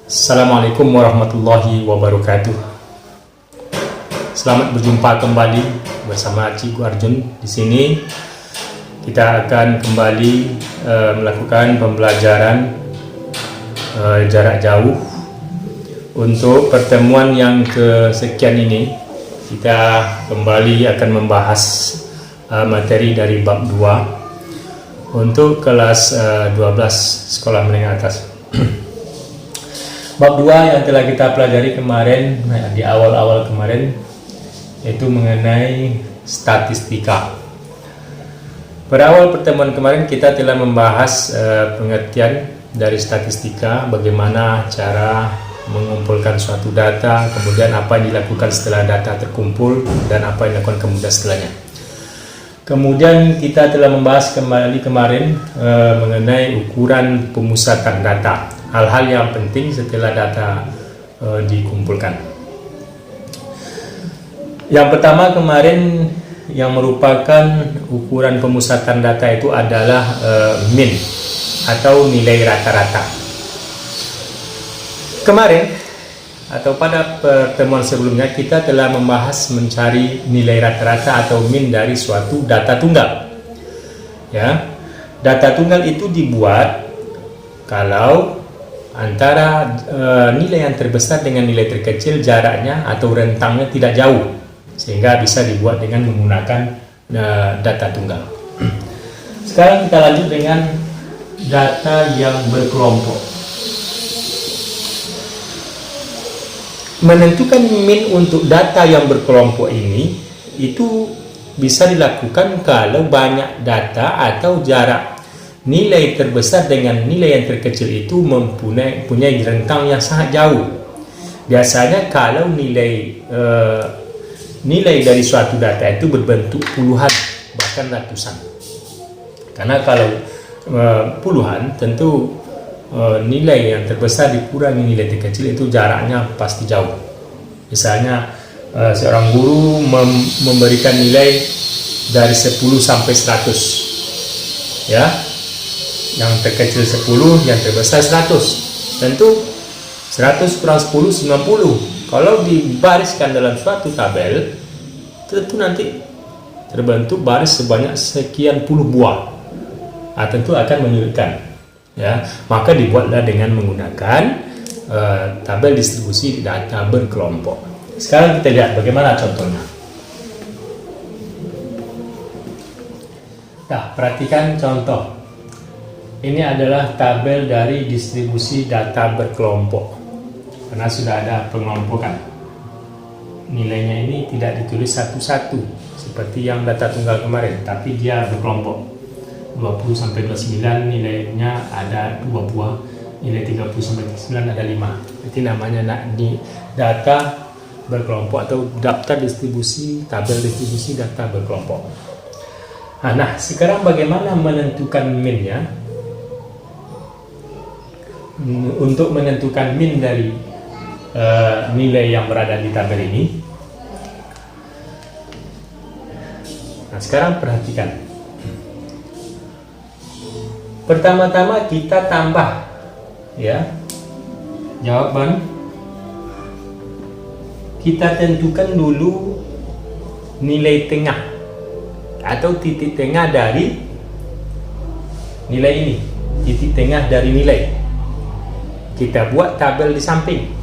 Assalamualaikum warahmatullahi wabarakatuh. Selamat berjumpa kembali bersama Cikgu Arjun. Di sini kita akan kembali melakukan pembelajaran jarak jauh. Untuk pertemuan yang kesekian ini, kita kembali akan membahas materi dari bab 2 untuk kelas 12 sekolah menengah atas. Bab 2 yang telah kita pelajari kemarin, di awal-awal kemarin, yaitu mengenai statistika. Pada awal pertemuan kemarin kita telah membahas pengertian dari statistika, bagaimana cara mengumpulkan suatu data, kemudian apa yang dilakukan setelah data terkumpul, dan apa yang dilakukan kemudian setelahnya. Kemudian kita telah membahas kembali kemarin mengenai ukuran pemusatan data, hal-hal yang penting setelah data dikumpulkan. Yang pertama kemarin yang merupakan ukuran pemusatan data itu adalah mean atau nilai rata-rata. Kemarin atau pada pertemuan sebelumnya kita telah membahas mencari nilai rata-rata atau mean dari suatu data tunggal. Ya, data tunggal itu dibuat kalau antara nilai yang terbesar dengan nilai terkecil jaraknya atau rentangnya tidak jauh, sehingga bisa dibuat dengan menggunakan data tunggal. Sekarang kita lanjut dengan data yang berkelompok. Menentukan mean untuk data yang berkelompok ini itu bisa dilakukan kalau banyak data atau jarak nilai terbesar dengan nilai yang terkecil itu mempunyai rentang yang sangat jauh. Biasanya kalau nilai dari suatu data itu berbentuk puluhan bahkan ratusan. Karena kalau puluhan tentu nilai yang terbesar dikurangi nilai terkecil itu jaraknya pasti jauh. Misalnya seorang guru memberikan nilai dari 10 sampai 100, ya, yang terkecil 10, yang terbesar 100. Tentu 100 kurang 10 90. Kalau dibariskan dalam suatu tabel, tentu nanti terbentuk baris sebanyak sekian puluh buah. Tentu akan menyulitkan. Ya, maka dibuatlah dengan menggunakan tabel distribusi data berkelompok. Sekarang kita lihat bagaimana contohnya. Nah, perhatikan contoh. Ini adalah tabel dari distribusi data berkelompok. Karena sudah ada pengelompokan. Nilainya ini tidak ditulis satu-satu seperti yang data tunggal kemarin, tapi dia berkelompok. 20 sampai 29 nilainya ada 2 buah, nilai 30 sampai 9 ada 5. Itu namanya di data berkelompok atau daftar distribusi, tabel distribusi data berkelompok. Nah, sekarang bagaimana menentukan mean-nya? Untuk menentukan mean dari nilai yang berada di tabel ini. Nah, sekarang perhatikan. Pertama-tama kita tambah, ya, jawaban. Kita tentukan dulu nilai tengah atau titik tengah dari nilai ini. Titik tengah dari nilai. Kita buat tabel di samping.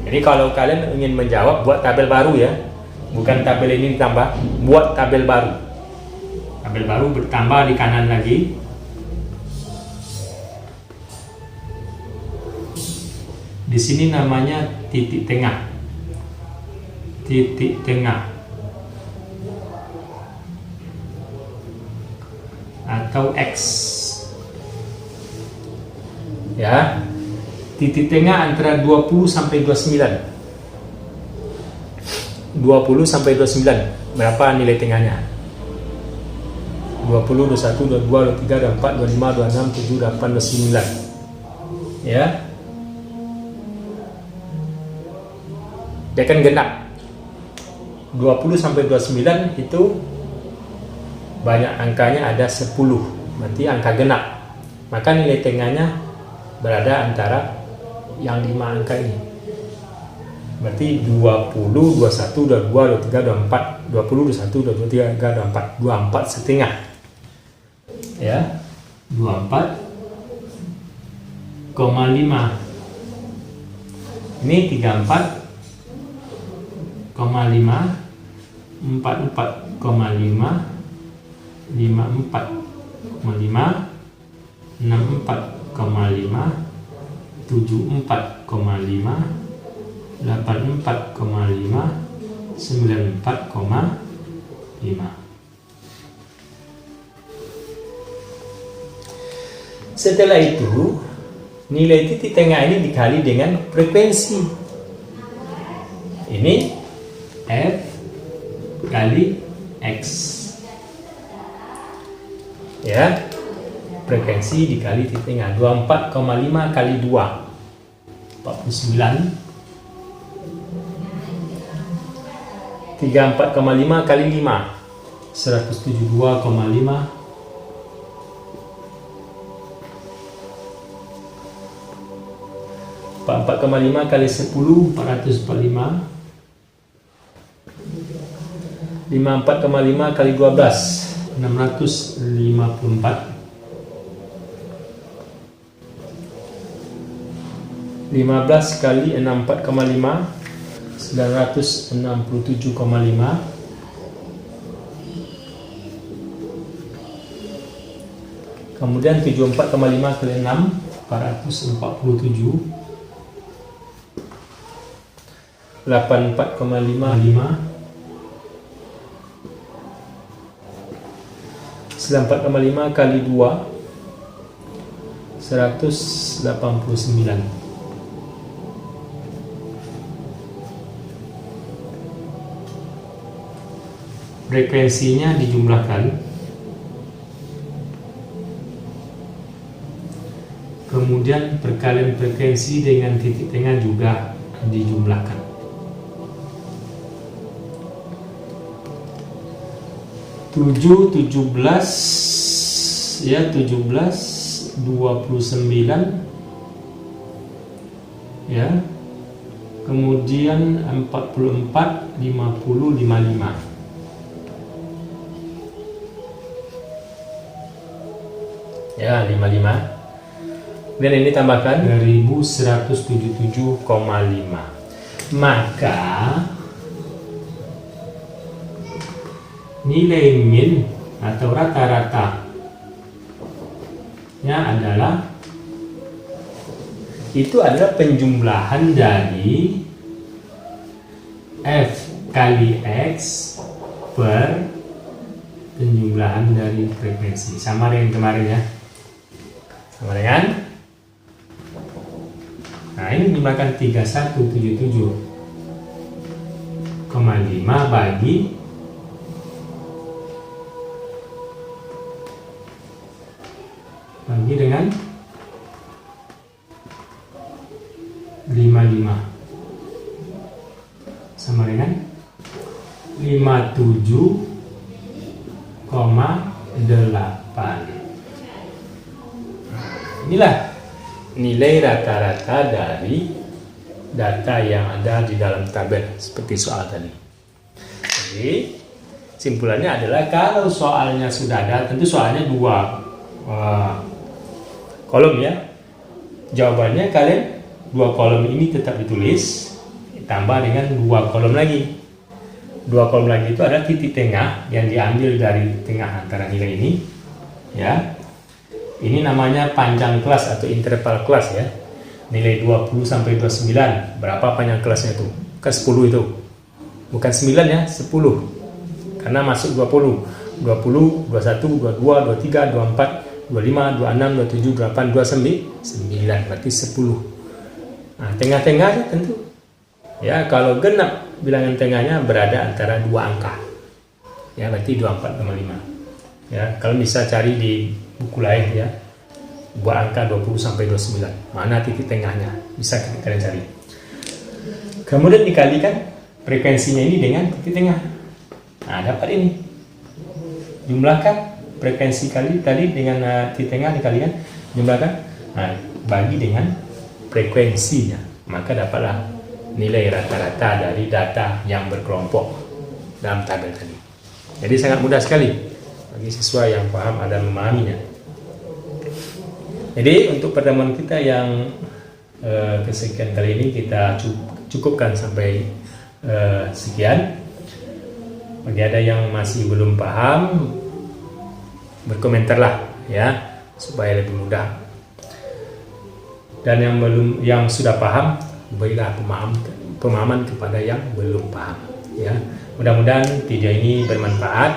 Jadi kalau kalian ingin menjawab, buat tabel baru, ya. Bukan tabel ini ditambah, buat tabel baru. Tabel baru bertambah di kanan lagi. Di sini namanya titik tengah. Titik tengah atau X. Ya. Titik tengah antara 20 sampai 29. 20 sampai 29. Berapa nilai tengahnya? 20, 21, 22, 23, 24, 25, 26, 27, 28, 29. Ya. Dia kan genap. 20 sampai 29 itu banyak angkanya, ada 10. Berarti angka genap. Maka nilai tengahnya berada antara yang 5 angka ini. Berarti 20, 21, 22, 23, 24, 20, 21, 22, 23, 24, 24 setengah. Ya, 24,5. Ini 34,5, 44,5, 54,5, 64,5, 74,5, 84,5, 94,5. Setelah itu, nilai titik tengah ini dikali dengan frekuensi. Ini F kali X. Ya, frekuensi dikali titik tengah. 24,5 kali 2, 49. 34,5 kali 5, 172,5. 44,5 kali 10, 445. 54,5 kali 12, 654. 15 kali 64,5, 967,5. Kemudian 74,5 kali 6, 447. 84,5, 94,5 kali 2, 189. Frekuensinya dijumlahkan, kemudian perkalian frekuensi dengan titik tengah juga dijumlahkan. 7, 17, ya 17, 29, ya, kemudian 44, 50, 55. Ya, 55. Dan ini tambahkan 1177,5. Maka nilai min atau rata-ratanya adalah, itu adalah penjumlahan dari F kali X per penjumlahan dari frekuensi. Sama dengan kemarin ya. Sama dengan, nah ini jumlahkan 3177,5 bagi dengan 55, sama dengan 57,8. Inilah nilai rata-rata dari data yang ada di dalam tabel seperti soal tadi. Jadi simpulannya adalah, kalau soalnya sudah ada, tentu soalnya 2 kolom ya. Jawabannya kalian 2 kolom ini tetap ditulis, tambah dengan 2 kolom lagi. 2 kolom lagi itu adalah titik tengah yang diambil dari tengah antara nilai ini, ya. Ini namanya panjang kelas atau interval kelas ya. Nilai 20 sampai 29. Berapa panjang kelasnya itu? Ke 10 itu. Bukan 9 ya, 10. Karena masuk 20. 20, 21, 22, 23, 24, 25, 26, 27, 28, 29. Berarti 10. Nah, tengah-tengahnya tentu. Ya, kalau genap bilangan tengahnya berada antara 2 angka. Ya, berarti 24,5. Ya, kalau bisa cari di buku lain ya, buat angka 20 sampai 29, mana titik tengahnya, bisa kalian cari. Kemudian dikalikan frekuensinya ini dengan titik tengah. Nah, dapat ini. Jumlahkan frekuensi kali tadi dengan titik tengah dikalikan, jumlahkan. Nah, bagi dengan frekuensinya, maka dapatlah nilai rata-rata dari data yang berkelompok dalam tabel tadi. Jadi sangat mudah sekali bagi siswa yang paham dan memahaminya. Jadi untuk pertemuan kita yang kesekian kali ini kita cukupkan sampai sekian. Bagi ada yang masih belum paham, berkomentarlah ya supaya lebih mudah. Dan yang sudah paham, berilah pemahaman kepada yang belum paham ya. Mudah-mudahan video ini bermanfaat,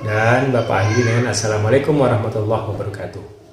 dan Bapak akhiri dengan assalamualaikum warahmatullahi wabarakatuh.